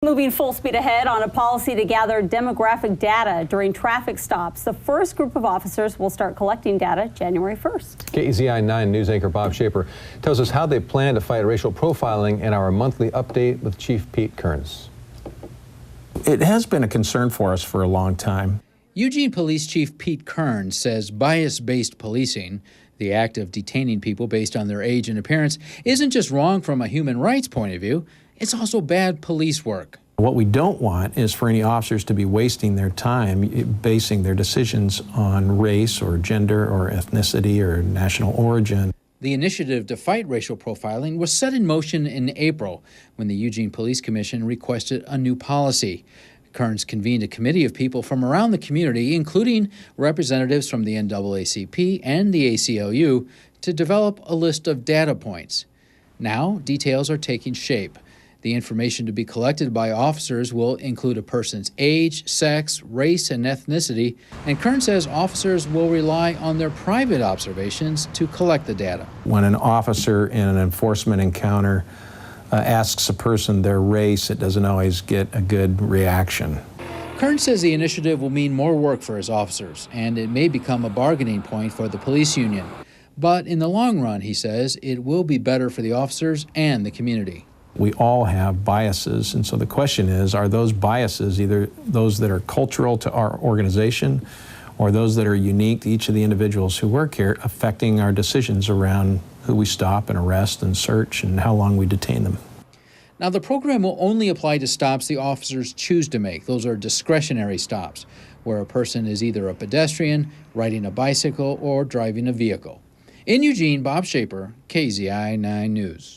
Moving full speed ahead on a policy to gather demographic data during traffic stops. The first group of officers will start collecting data January 1st. KEZI 9 News anchor Bob Schaper tells us how they plan to fight racial profiling in our monthly update with Chief Pete Kearns. It has been a concern for us for a long time. Eugene Police Chief Pete Kearns says bias-based policing, the act of detaining people based on their age and appearance, isn't just wrong from a human rights point of view, it's also bad police work. What we don't want is for any officers to be wasting their time basing their decisions on race or gender or ethnicity or national origin. The initiative to fight racial profiling was set in motion in April when the Eugene Police Commission requested a new policy. Kearns convened a committee of people from around the community, including representatives from the NAACP and the ACLU, to develop a list of data points. Now, details are taking shape. The information to be collected by officers will include a person's age, sex, race, and ethnicity, and Kearns says officers will rely on their private observations to collect the data. When an officer in an enforcement encounter asks a person their race, it doesn't always get a good reaction. Kearns says the initiative will mean more work for his officers, and it may become a bargaining point for the police union. But in the long run, he says, it will be better for the officers and the community. We all have biases, and so the question is, are those biases either those that are cultural to our organization or those that are unique to each of the individuals who work here affecting our decisions around who we stop and arrest and search and how long we detain them? Now, the program will only apply to stops the officers choose to make. Those are discretionary stops, where a person is either a pedestrian, riding a bicycle, or driving a vehicle. In Eugene, Bob Schaper, KEZI 9 News.